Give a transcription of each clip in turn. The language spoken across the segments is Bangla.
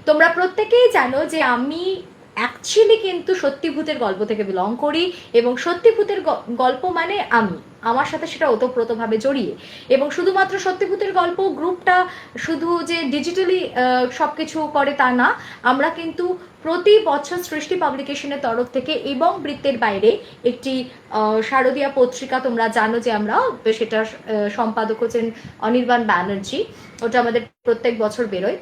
তোমরা প্রত্যেকেই জানো যে আমি অ্যাকচুয়ালি কিন্তু সত্যি ভূতের গল্প থেকে বিলং করি, এবং সত্যি ভূতের গল্প মানে আমি, আমার সাথে সেটা ওতপ্রোতভাবে জড়িয়ে। এবং শুধুমাত্র সত্যি ভূতের গল্প গ্রুপটা শুধু যে ডিজিটালি সব কিছু করে তা না, আমরা কিন্তু প্রতি বছর সৃষ্টি পাবলিকেশনের তরফ থেকে এবং বৃত্তের বাইরে একটি শারদীয়া পত্রিকা, তোমরা জানো যে আমরা সেটা সম্পাদক হচ্ছেন অনির্বাণ ব্যানার্জি, ওটা আমাদের প্রত্যেক বছর বেরোয়।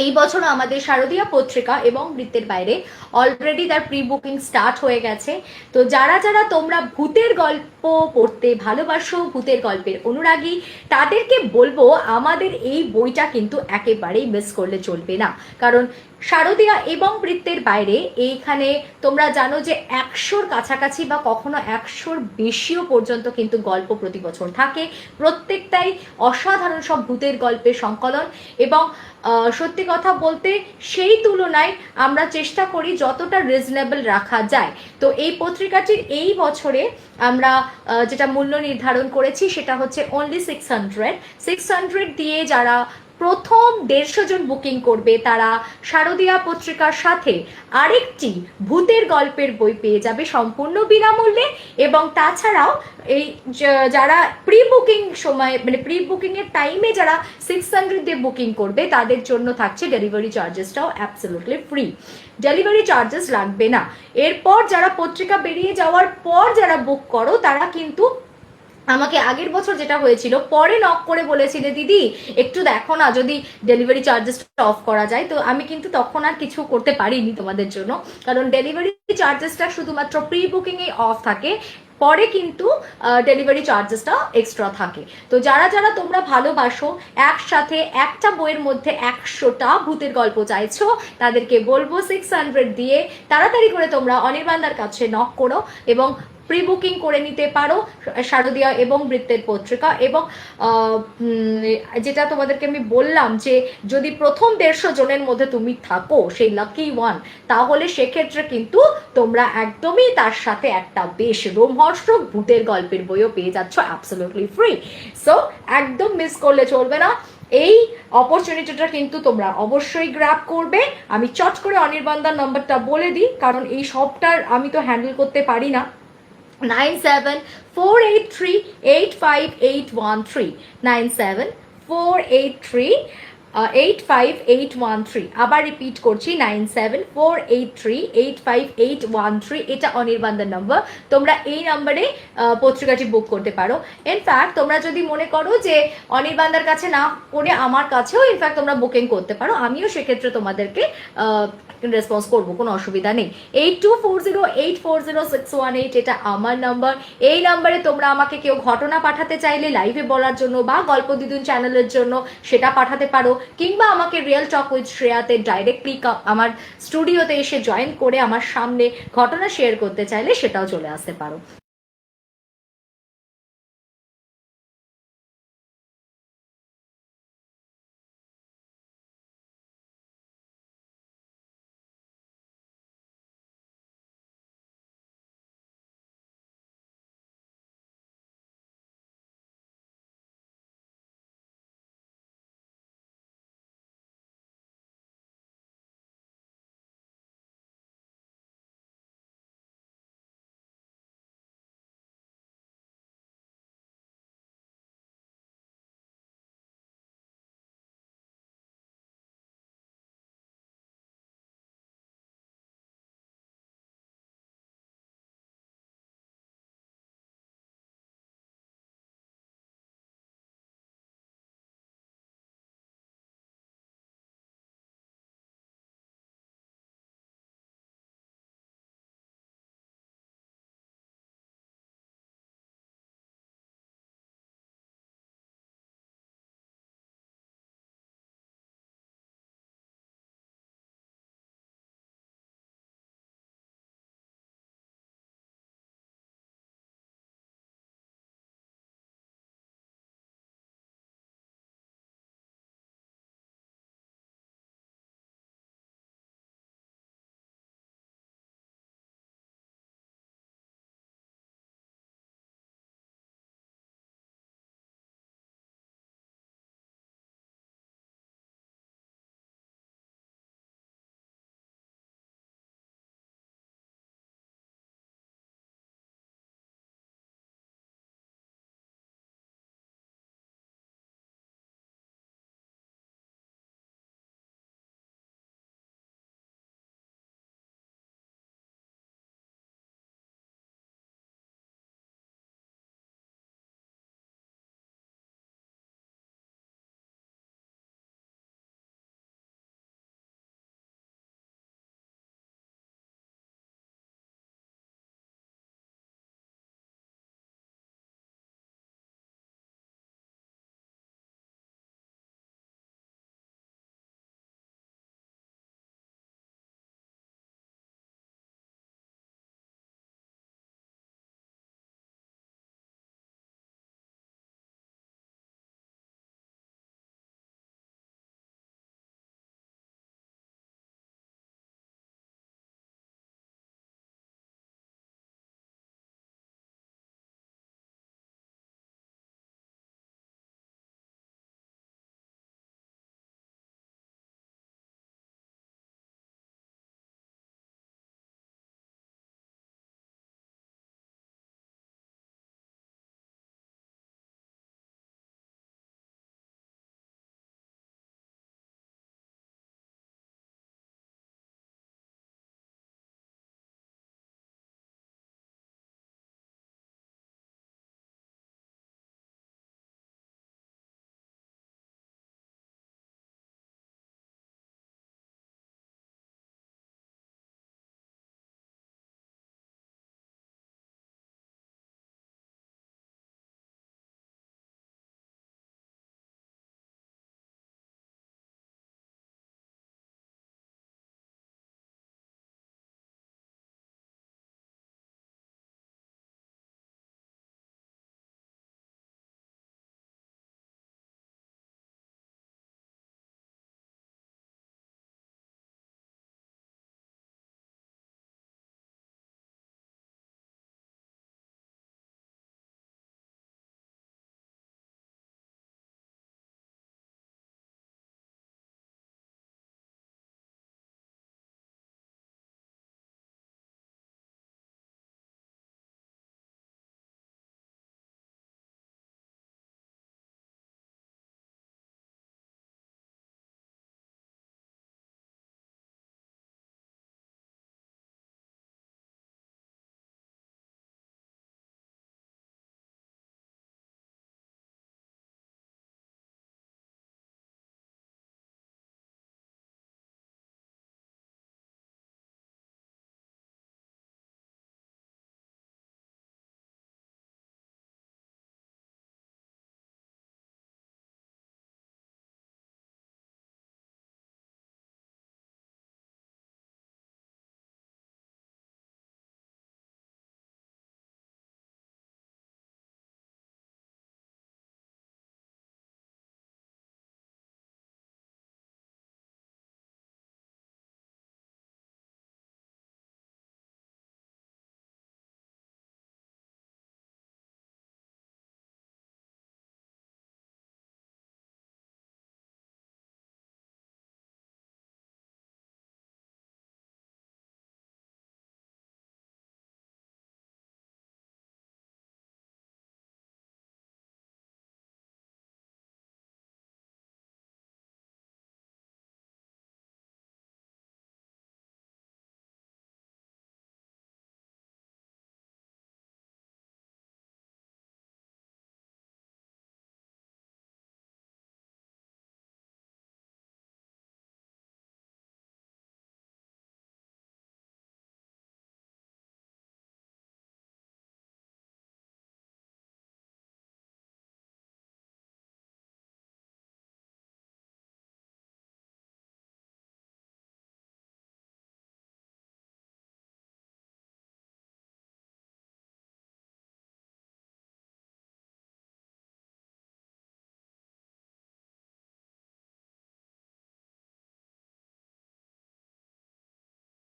এই বছরও আমাদের শারদীয়া পত্রিকা এবং বৃত্তের বাইরে অলরেডি তার প্রি বুকিং স্টার্ট হয়ে গেছে। তো যারা যারা তোমরা ভূতের গল্প পড়তে ভালোবাসো, ভূতের গল্পের অনুরাগী, তাদেরকে বলবো আমাদের এই বইটা কিন্তু একেবারেই মিস করলে চলবে না। কারণ শারদীয়া এবং বৃত্তের বাইরে এইখানে তোমরা জানো যে 100-র কাছাকাছি বা কখনো 100-র বেশিও পর্যন্ত কিন্তু গল্প প্রতি বছর থাকে। প্রত্যেকটাই অসাধারণ সব ভূতের গল্পের সংকলন, এবং সত্যি কথা বলতে সেই তুলনায় আমরা চেষ্টা করি যতটা রিজনেবল রাখা যায়। তো এই পত্রিকাটির এই বছরে আমরা যেটা মূল্য নির্ধারণ করেছি সেটা হচ্ছে অনলি 600 দিয়ে যারা প্রথম 150 জন বুকিং করবে তারা শারদীয়া পত্রিকার সাথে আরেকটি ভূতের গল্পের বই পেয়ে যাবে সম্পূর্ণ বিনামূল্যে। এবং তাছাড়াও এই যারা প্রি বুকিং সময় মানে প্রি বুকিং এর টাইমে যারা 600 দিয়ে বুকিং করবে তাদের জন্য থাকছে ডেলিভারি চার্জেসটাও অ্যাবসলিউটলি ফ্রি, ডেলিভারি চার্জেস লাগবে না। এরপর যারা পত্রিকা বেরিয়ে যাওয়ার পর যারা বুক করো তারা কিন্তু আমাকে আগের বছর যেটা হয়েছিল পরে নক করে বলেছিলে দিদি একটু দেখো না যদি ডেলিভারি চার্জেসটা অফ করা যায়। তো আমি কিন্তু তখন আর কিছু করতে পারিনি তোমাদের জন্য, কারণ ডেলিভারি চার্জেসটা শুধুমাত্র প্রি বুকিং এ অফ থাকে, পরে কিন্তু ডেলিভারি চার্জেসটা এক্সট্রা থাকে। তো যারা যারা তোমরা ভালোবাসো, একসাথে একটা বইয়ের মধ্যে 100টা ভূতের গল্প চাইছো, তাদেরকে বলবো 600 দিয়ে তাড়াতাড়ি করে তোমরা অনির্বাণদার কাছে নক করো এবং প্রি বুকিং করে নিতে পারো শারদীয়া এবং বৃত্তের পত্রিকা। এবং যেটা তোমাদেরকে আমি বললাম যে যদি প্রথম 150 জনের মধ্যে তুমি থাকো সেই লাকি ওয়ান, তাহলে সেক্ষেত্রে কিন্তু তোমরা একদমই তার সাথে একটা বেশ রোমহর্ষক ভূতের গল্পের বইও পেয়ে যাচ্ছ অ্যাবসলিউটলি ফ্রি। সো একদম মিস করলে চলবে না, এই অপরচুনিটিটা কিন্তু তোমরা অবশ্যই গ্র্যাব করবে। আমি চট করে অনির্বাণদার নাম্বারটা বলে দিই, কারণ এই সবটার আমি তো হ্যান্ডেল করতে পারি না। 9748385813, 9748385813। আবার রিপিট করছি 9748385813, এটা অনির্বাণদার নাম্বার। তোমরা এই নাম্বারে পত্রিকাটি বুক করতে পারো। ইনফ্যাক্ট তোমরা যদি মনে করো যে অনির্বাণদার কাছে না করে আমার কাছেও ইনফ্যাক্ট তোমরা বুকিং করতে পারো, আমিও সেক্ষেত্রে তোমাদেরকে রেসপন্স করবো, কোনো অসুবিধা নেই। 8240840618 এটা আমার নাম্বার। এই নাম্বারে তোমরা আমাকে কেউ ঘটনা পাঠাতে চাইলে লাইভে বলার জন্য বা গল্প দিদুন চ্যানেলের জন্য সেটা পাঠাতে পারো, কিংবা আমাকে রিয়েল টক উইথ শ্রেয়াতে ডাইরেক্টলি আমার স্টুডিওতে এসে জয়েন করে আমার সামনে ঘটনা শেয়ার করতে চাইলে সেটাও চলে আসতে পারো।